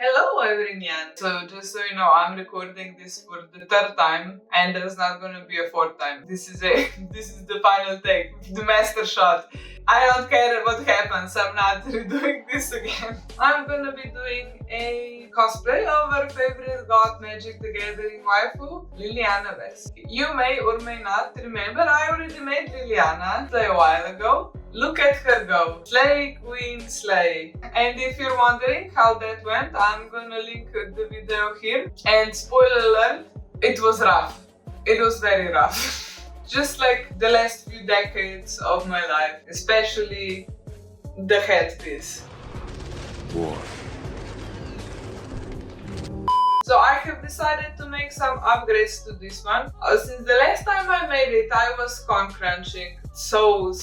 Hello everynyannn! So just so you know, I'm recording this for the third time and there's not gonna be a fourth time. This is the final take, the master shot. I don't care what happens, I'm not redoing this again. I'm gonna be doing a cosplay of our favorite god Magic the Gathering waifu, Liliana Vess. You may or may not remember, I already made Liliana a while ago. Look at her go. Slay, queen, slay. And if you're wondering how that went, I'm gonna link the video here. And spoiler alert, it was rough. It was very rough. Just like the last few decades of my life, especially the headpiece. War. So I have decided to make some upgrades to this one. Since the last time I made it, I was con crunching so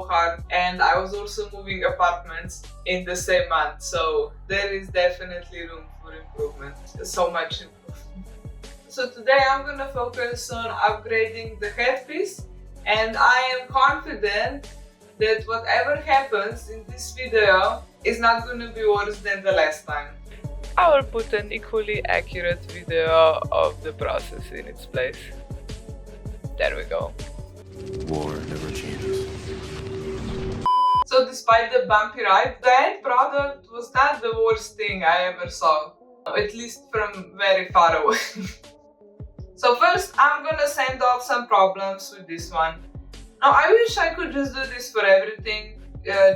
hard, and I was also moving apartments in the same month, so there is definitely room for improvement. So much improvement. So today I'm gonna focus on upgrading the headpiece, and I am confident that whatever happens in this video is not gonna be worse than the last time. I will put an equally accurate video of the process in its place. There we go. War never changes. So despite the bumpy ride, the end product was not the worst thing I ever saw. At least from very far away. So first I'm gonna sand off some problems with this one. Now I wish I could just do this for everything,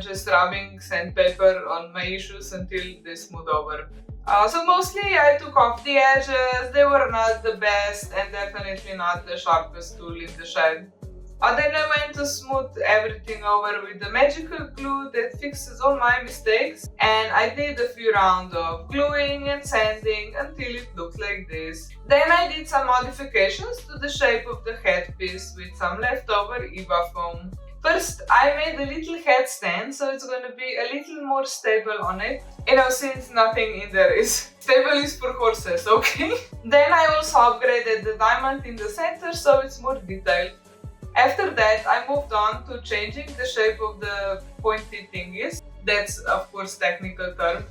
just rubbing sandpaper on my issues until they smooth over. So mostly I took off the edges, they were not the best and definitely not the sharpest tool in the shed. Then I went to smooth everything over with the magical glue that fixes all my mistakes, and I did a few rounds of gluing and sanding until it looked like this. Then I did some modifications to the shape of the headpiece with some leftover EVA foam. First, I made a little headstand so it's gonna be a little more stable on it. You know, since nothing in there is. Stable is for horses, okay? Then I also upgraded the diamond in the center so it's more detailed. After that, I moved on to changing the shape of the pointy thingies. That's of course technical term,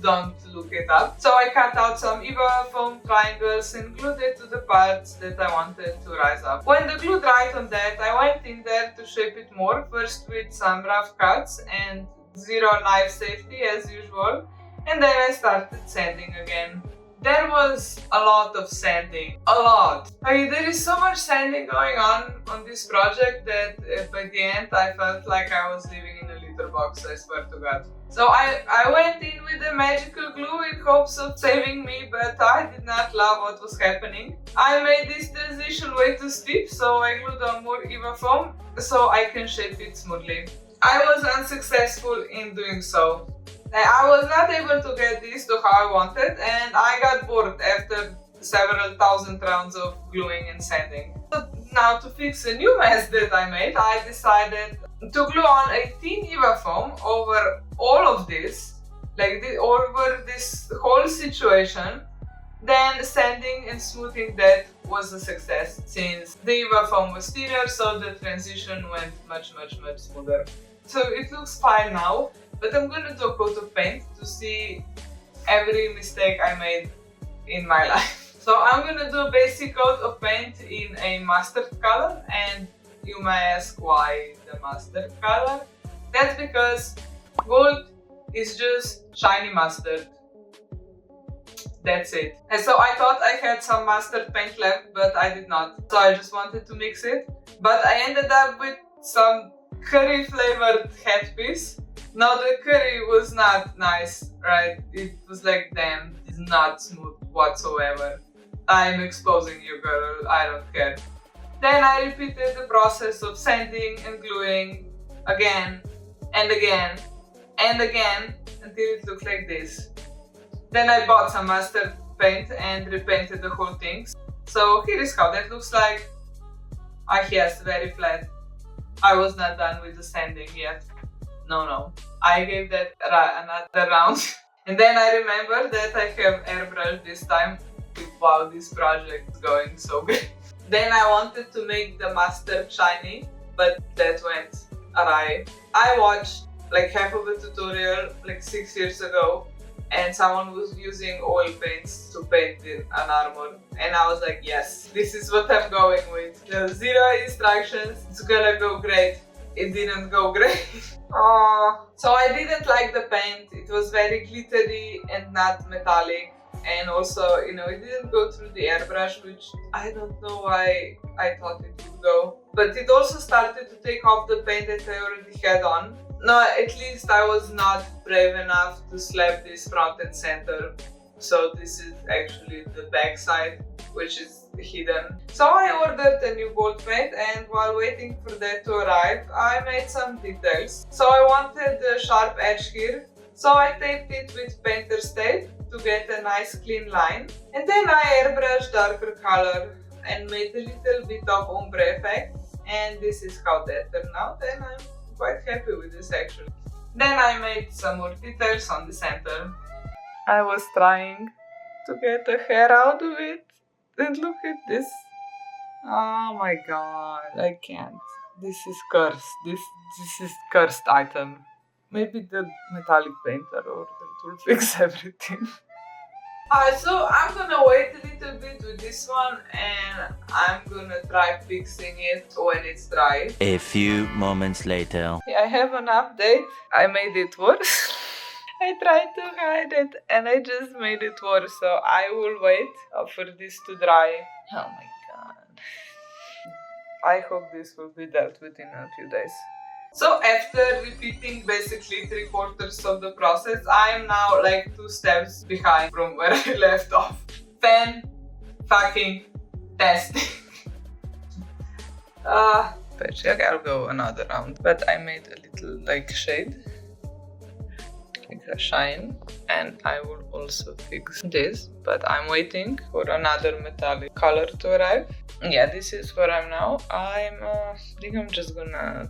don't look it up. So I cut out some EVA foam triangles and glued it to the parts that I wanted to rise up. When the glue dried on that, I went in there to shape it more, first with some rough cuts and zero knife safety as usual, and then I started sanding again. There was a lot of sanding, a lot. I mean, there is so much sanding going on this project that by the end I felt like I was living in a litter box, I swear to God. So I went in with the magical glue in hopes of saving me, but I did not love what was happening. I made this transition way too steep, so I glued on more EVA foam so I can shape it smoothly. I was unsuccessful in doing so. I was not able to get this to how I wanted, and I got bored after several thousand rounds of gluing and sanding. So now to fix a new mess that I made, I decided to glue on a thin EVA foam over all of this, over this whole situation. Then sanding and smoothing that was a success, since the EVA foam was thinner, so the transition went much smoother. So it looks fine now. But I'm gonna do a coat of paint to see every mistake I made in my life. So I'm gonna do a basic coat of paint in a mustard color, and you may ask why the mustard color? That's because gold is just shiny mustard. That's it. And so I thought I had some mustard paint left, but I did not. So I just wanted to mix it. But I ended up with some curry flavored headpiece. Now the curry was not nice, right? It was like, damn, it's not smooth whatsoever. I'm exposing you, girl, I don't care. Then I repeated the process of sanding and gluing again and again and again until it looked like this. Then I bought some mustard paint and repainted the whole thing. So here is how that looks like. Yes, very flat. I was not done with the sanding yet. No. I gave that another round. And then I remember that I have airbrush this time. Wow, this project is going so good. Then I wanted to make the mustard shiny, but that went awry. I watched like half of a tutorial like 6 years ago and someone was using oil paints to paint in an armor, and I was like, yes, this is what I'm going with. The 0 instructions, it's gonna go great. It didn't go great. So I didn't like the paint. It was very glittery and not metallic, and also, you know, it didn't go through the airbrush, which I don't know why I thought it would go. But it also started to take off the paint that I already had on. No, at least I was not brave enough to slap this front and center. So this is actually the back side, which is hidden. So I ordered a new gold paint, and while waiting for that to arrive, I made some details. So I wanted a sharp edge here, so I taped it with painter's tape to get a nice clean line. And then I airbrushed darker color and made a little bit of ombre effect, and this is how that turned out, and I'm quite happy with this actually. Then I made some more details on the center. I was trying to get a hair out of it, and look at this. Oh my god, I can't. This is cursed. This is cursed item. Maybe the metallic paint I ordered will fix everything. So I'm gonna wait a little bit with this one, and I'm gonna try fixing it when it's dry. A few moments later. I have an update. I made it worse. I tried to hide it and I just made it worse, so I will wait for this to dry. Oh my god. I hope this will be dealt with in a few days. So after repeating basically 3/4 of the process, I am now like 2 steps behind from where I left off. Fucking testing. Okay, I'll go another round. But I made a little like shade, like a shine, and I will also fix this. But I'm waiting for another metallic color to arrive. Yeah, this is where I'm now. I think I'm just gonna.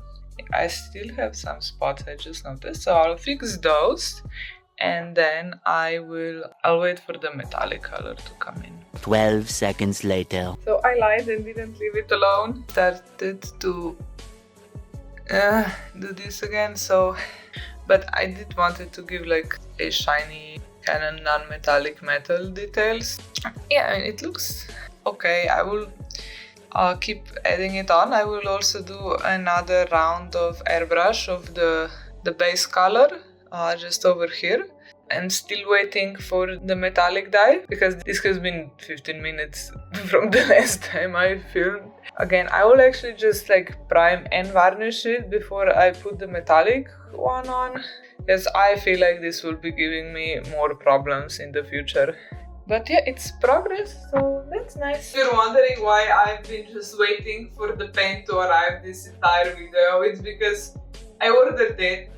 I still have some spots I just noticed, so I'll fix those, and then I'll wait for the metallic color to come in. 12 seconds later. So I lied and didn't leave it alone. Started to do this again, but I did wanted to give like a shiny kind of non-metallic metal details. Yeah, I mean, it looks okay. I will keep adding it on. I will also do another round of airbrush of the base color just over here. I'm still waiting for the metallic dye because this has been 15 minutes from the last time I filmed. Again, I will actually just like prime and varnish it before I put the metallic one on, because I feel like this will be giving me more problems in the future. But yeah, it's progress, so that's nice. If you're wondering why I've been just waiting for the paint to arrive this entire video, it's because I ordered it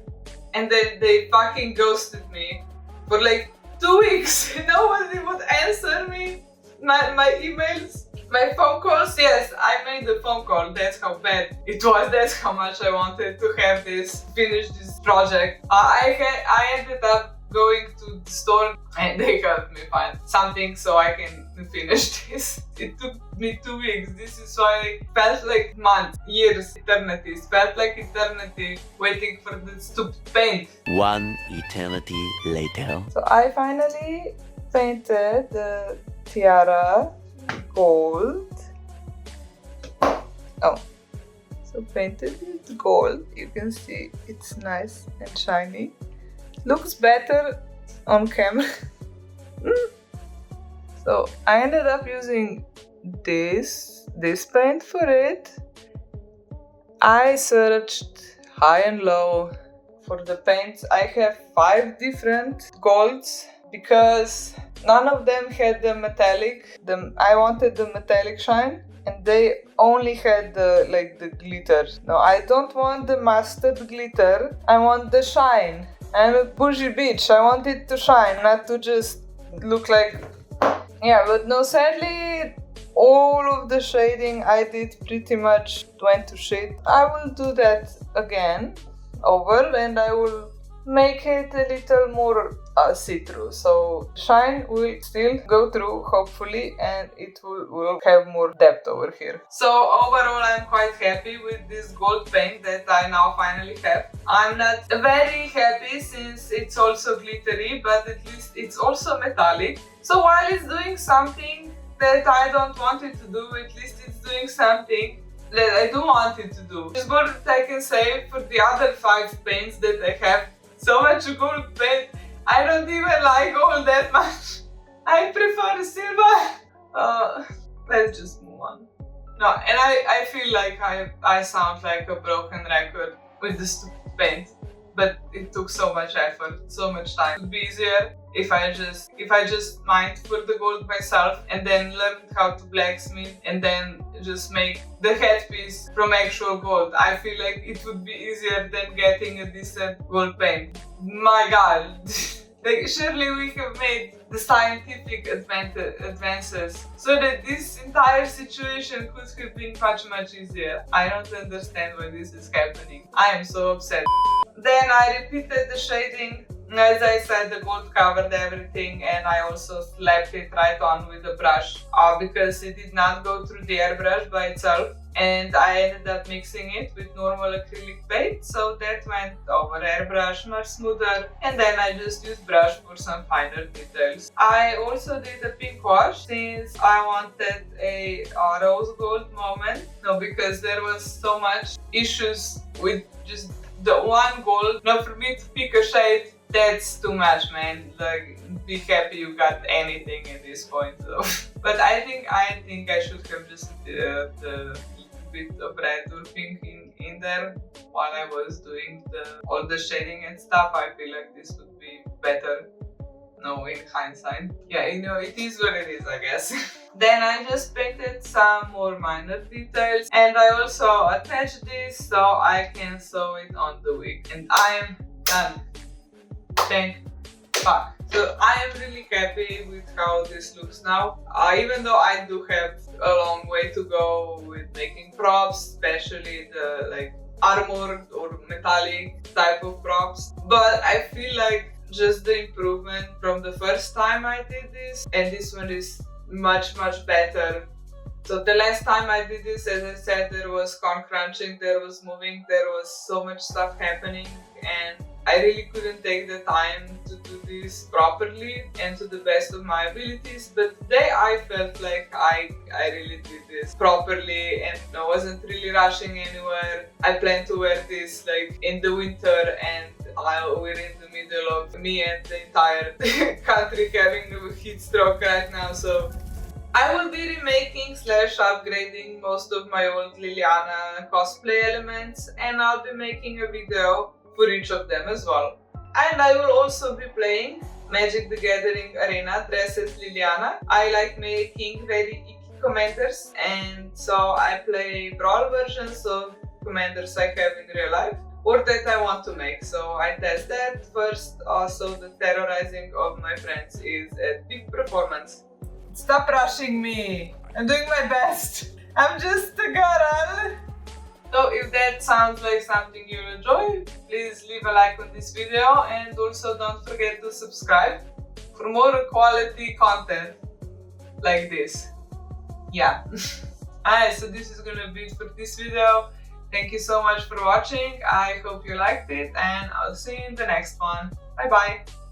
and then they fucking ghosted me for like 2 weeks. Nobody would answer me, my emails, my phone calls. Yes, I made the phone call, that's how bad it was, that's how much I wanted to have this, finish this project. I ended up going to the store and they helped me find something so I can finish this. It took me 2 weeks. This is why it felt like months, years, eternities. Felt like eternity waiting for the stupid paint. 1 eternity later. So I finally painted the tiara gold. Oh. So painted it gold. You can see it's nice and shiny. Looks better on camera. So I ended up using this paint for it. I searched high and low for the paints. I have 5 different golds because none of them had the metallic. I wanted the metallic shine, and they only had the glitter. No, I don't want the mustard glitter. I want the shine. I'm a bougie bitch. I want it to shine, not to just look like... Yeah, but no, sadly, all of the shading I did pretty much went to shit. I will do that again, over, and I will make it a little more see-through. So shine will still go through, hopefully, and it will have more depth over here. So overall, I'm quite happy with this gold paint that I now finally have. I'm not very happy since it's also glittery, but at least it's also metallic. So while it's doing something that I don't want it to do, at least it's doing something that I do want it to do. It's good that I can say for the other 5 paints that I have. So much gold paint. I don't even like gold that much. I prefer silver. Let's just move on. No, and I feel like I sound like a broken record with the stupid paint. But it took so much effort, so much time. It would be easier if I just mined for the gold myself and then learned how to blacksmith and then just make the headpiece from actual gold. I feel like it would be easier than getting a decent gold paint. My god. Like, surely we have made the scientific advances so that this entire situation could have been much easier. I don't understand why this is happening. I am so upset. Then I repeated the shading. As I said, the gold covered everything, and I also slapped it right on with the brush because it did not go through the airbrush by itself. And I ended up mixing it with normal acrylic paint, so that went over airbrush much smoother, and then I just used brush for some finer details. I also did a pink wash since I wanted a rose gold moment. No, because there was so much issues with just the one gold. Now for me to pick a shade, that's too much, man. Like, be happy you got anything at this point though. But I think I should have just the bit of red or pink in there while I was doing all the shading and stuff. I feel like this would be better. No, in hindsight. Yeah, you know, it is what it is, I guess. Then I just painted some more minor details, and I also attached this so I can sew it on the wig. And I am done. Thank fuck. So I am really happy with how this looks now. Even though I do have a long way to go with making props, especially the like armored or metallic type of props. But I feel like just the improvement from the first time I did this, and this one is much better. So the last time I did this, as I said, there was corn crunching, there was moving, there was so much stuff happening, and I really couldn't take the time to do this properly and to the best of my abilities. But today I felt like I really did this properly and I wasn't really rushing anywhere. I plan to wear this like in the winter, and we're in the middle of me and the entire country having a heat stroke right now. So I will be remaking / upgrading most of my old Liliana cosplay elements, and I'll be making a video for each of them as well. And I will also be playing Magic the Gathering Arena dressed as Liliana. I like making very icky commanders, and so I play brawl versions of commanders I have in real life or that I want to make. So I test that first. Also, the terrorizing of my friends is at peak performance. Stop rushing me! I'm doing my best! I'm just a girl! So if that sounds like something you enjoy, please leave a like on this video, and also don't forget to subscribe for more quality content like this. Yeah. Alright, so this is gonna be it for this video. Thank you so much for watching. I hope you liked it, and I'll see you in the next one. Bye bye!